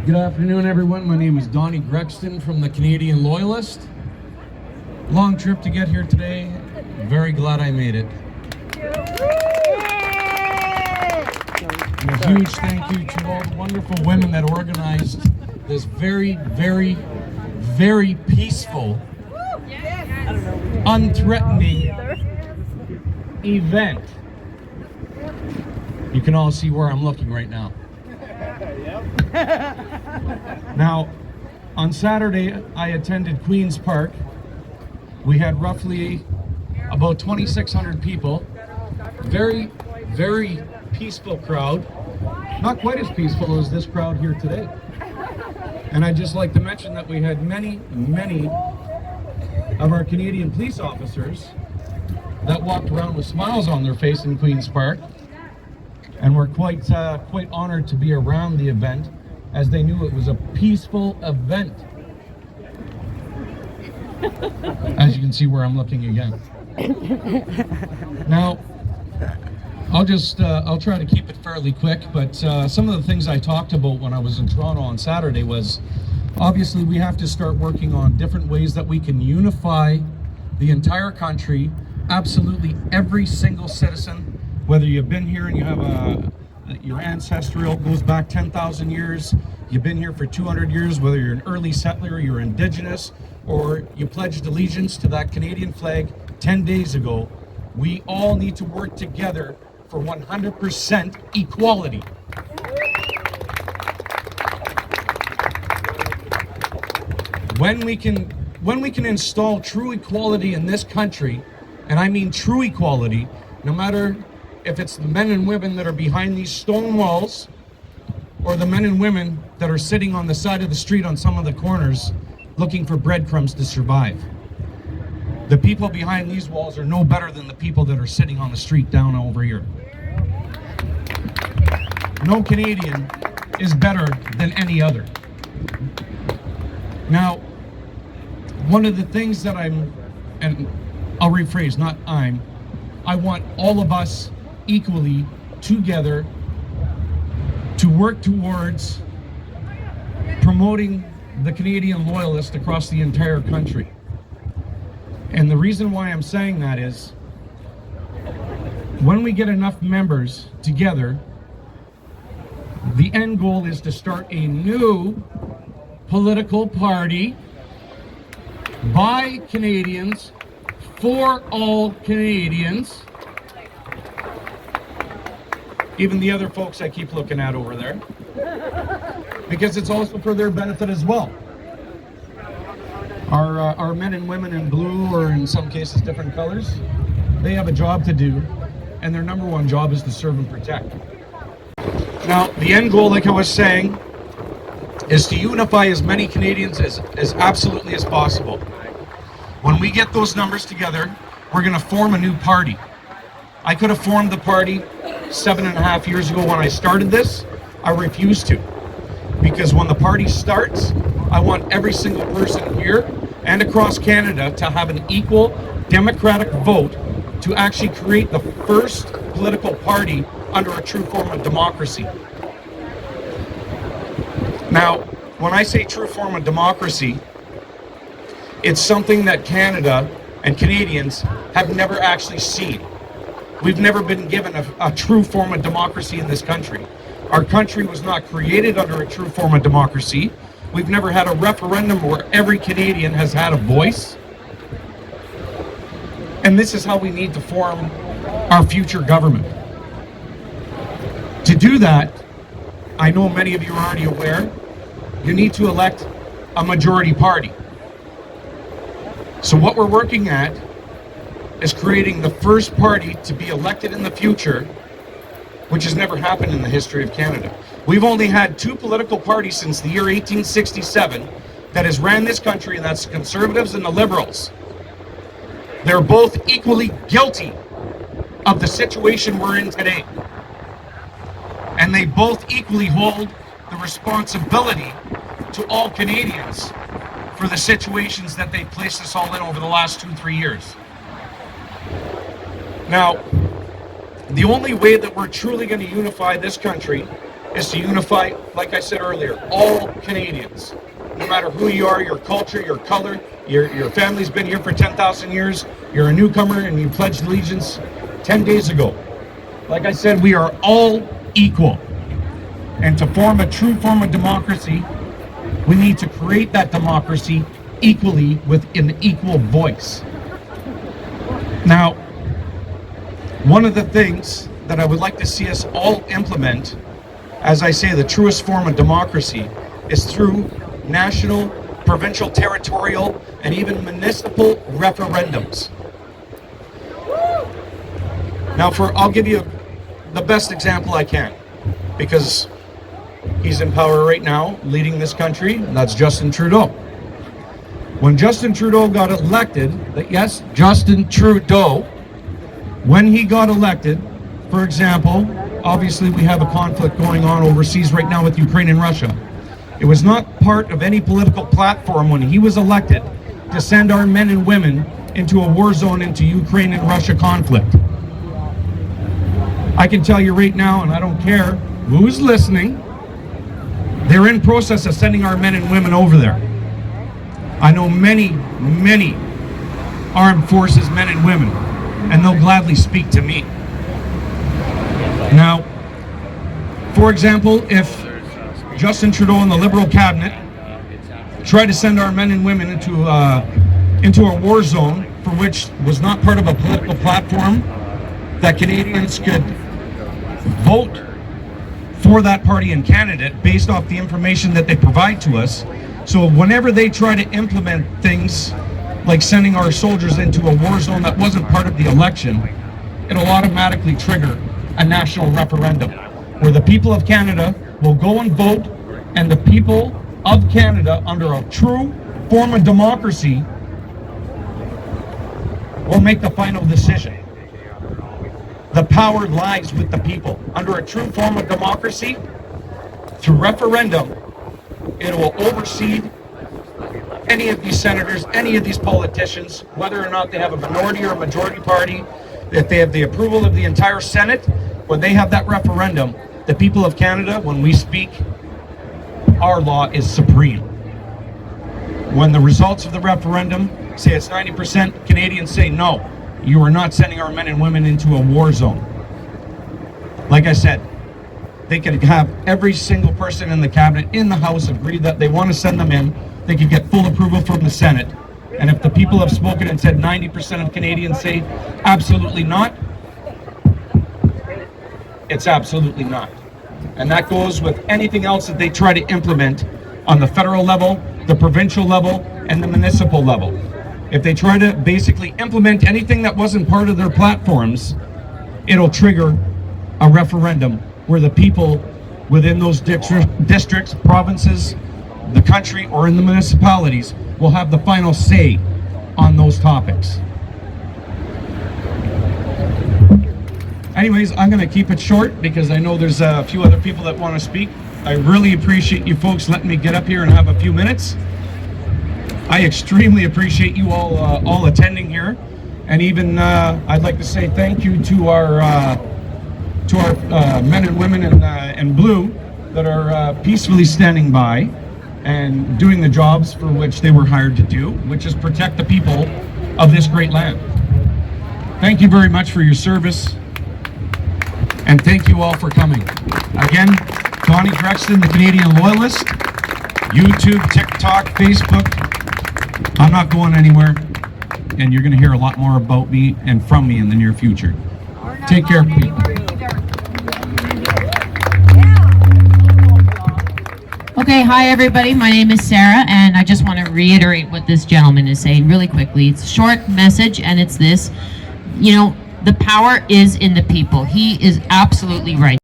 Good afternoon, everyone. My name is Donnie Grexton from the Canadian Loyalist. Long trip to get here today. Very glad I made it. And a huge thank you to all the wonderful women that organized this very, very, very peaceful, unthreatening event. You can all see where I'm looking right now. Now, on Saturday, I attended Queen's Park. We had roughly about 2,600 people. Very, very peaceful crowd. Not quite as peaceful as this crowd here today. And I'd just like to mention that we had many, many of our Canadian police officers that walked around with smiles on their face in Queen's Park. And we're quite honored to be around the event, as they knew it was a peaceful event. As you can see where I'm looking again. Now, I'll try to keep it fairly quick, but some of the things I talked about when I was in Toronto on Saturday was, obviously we have to start working on different ways that we can unify the entire country, absolutely every single citizen, whether you've been here and you have your ancestral goes back 10,000 years, you've been here for 200 years, whether you're an early settler, you're indigenous, or you pledged allegiance to that Canadian flag 10 days ago, we all need to work together for 100% equality. When we can install true equality in this country, and I mean true equality, no matter if it's the men and women that are behind these stone walls or the men and women that are sitting on the side of the street on some of the corners looking for breadcrumbs to survive. The people behind these walls are no better than the people that are sitting on the street down over here. No Canadian is better than any other. Now, one of the things that I'll rephrase, I want all of us equally together to work towards promoting the Canadian Loyalist across the entire country. And the reason why I'm saying that is, when we get enough members together, the end goal is to start a new political party by Canadians, for all Canadians. Even the other folks I keep looking at over there, because it's also for their benefit as well. Our men and women in blue, or in some cases different colors, they have a job to do, and their number one job is to serve and protect. Now, the end goal, like I was saying, is to unify as many Canadians as absolutely as possible. When we get those numbers together, we're going to form a new party. I could have formed the party 7.5 years ago when I started this. I refused to, because when the party starts, I want every single person here and across Canada to have an equal democratic vote to actually create the first political party under a true form of democracy. Now, when I say true form of democracy, it's something that Canada and Canadians have never actually seen. We've never been given a true form of democracy in this country. Our country was not created under a true form of democracy. We've never had a referendum where every Canadian has had a voice. And this is how we need to form our future government. To do that, I know many of you are already aware, you need to elect a majority party. So what we're working at is creating the first party to be elected in the future, which has never happened in the history of Canada. We've only had two political parties since the year 1867 that has ran this country, and that's the Conservatives and the Liberals. They're both equally guilty of the situation we're in today. And they both equally hold the responsibility to all Canadians for the situations that they've placed us all in over the last 2-3 years. Now, the only way that we're truly going to unify this country is to unify, like I said earlier, all Canadians. No matter who you are, your culture, your color, your family's been here for 10,000 years, you're a newcomer and you pledged allegiance 10 days ago. Like I said, we are all equal. And to form a true form of democracy, we need to create that democracy equally with an equal voice. Now, one of the things that I would like to see us all implement, as I say, the truest form of democracy, is through national, provincial, territorial, and even municipal referendums. Now, I'll give you the best example I can, because he's in power right now, leading this country, and that's Justin Trudeau. When Justin Trudeau got elected, yes, Justin Trudeau, when he got elected, for example, obviously we have a conflict going on overseas right now with Ukraine and Russia. It was not part of any political platform when he was elected to send our men and women into a war zone into Ukraine and Russia conflict. I can tell you right now, and I don't care who's listening, they're in process of sending our men and women over there. I know many armed forces men and women, and they'll gladly speak to me. Now, for example, if Justin Trudeau and the Liberal cabinet tried to send our men and women into a war zone for which was not part of a political platform that Canadians could vote for that party and candidate based off the information that they provide to us. So whenever they try to implement things like sending our soldiers into a war zone that wasn't part of the election, it'll automatically trigger a national referendum where the people of Canada will go and vote, and the people of Canada, under a true form of democracy, will make the final decision. The power lies with the people. Under a true form of democracy, through referendum, it will oversee any of these senators, any of these politicians, whether or not they have a minority or a majority party, if they have the approval of the entire Senate. When they have that referendum, the people of Canada, when we speak, our law is supreme. When the results of the referendum say it's 90%, Canadians say no, you are not sending our men and women into a war zone. Like I said, they can have every single person in the cabinet, in the House, agree that they want to send them in. They can get full approval from the Senate. And if the people have spoken and said 90% of Canadians say absolutely not, it's absolutely not. And that goes with anything else that they try to implement on the federal level, the provincial level, and the municipal level. If they try to basically implement anything that wasn't part of their platforms, it'll trigger a referendum where the people within those districts, provinces, the country, or in the municipalities will have the final say on those topics. Anyways, I'm going to keep it short because I know there's a few other people that want to speak. I really appreciate you folks letting me get up here and have a few minutes. I extremely appreciate you all attending here, and even I'd like to say thank you to our men and women in blue that are peacefully standing by and doing the jobs for which they were hired to do, which is protect the people of this great land. Thank you very much for your service, and thank you all for coming. Again, Donnie Drexton, the Canadian Loyalist, YouTube, TikTok, Facebook. I'm not going anywhere, and you're going to hear a lot more about me and from me in the near future. Take care, people. Okay, hi everybody, my name is Sarah, and I just want to reiterate what this gentleman is saying really quickly. It's a short message, and it's this: you know, the power is in the people. He is absolutely right.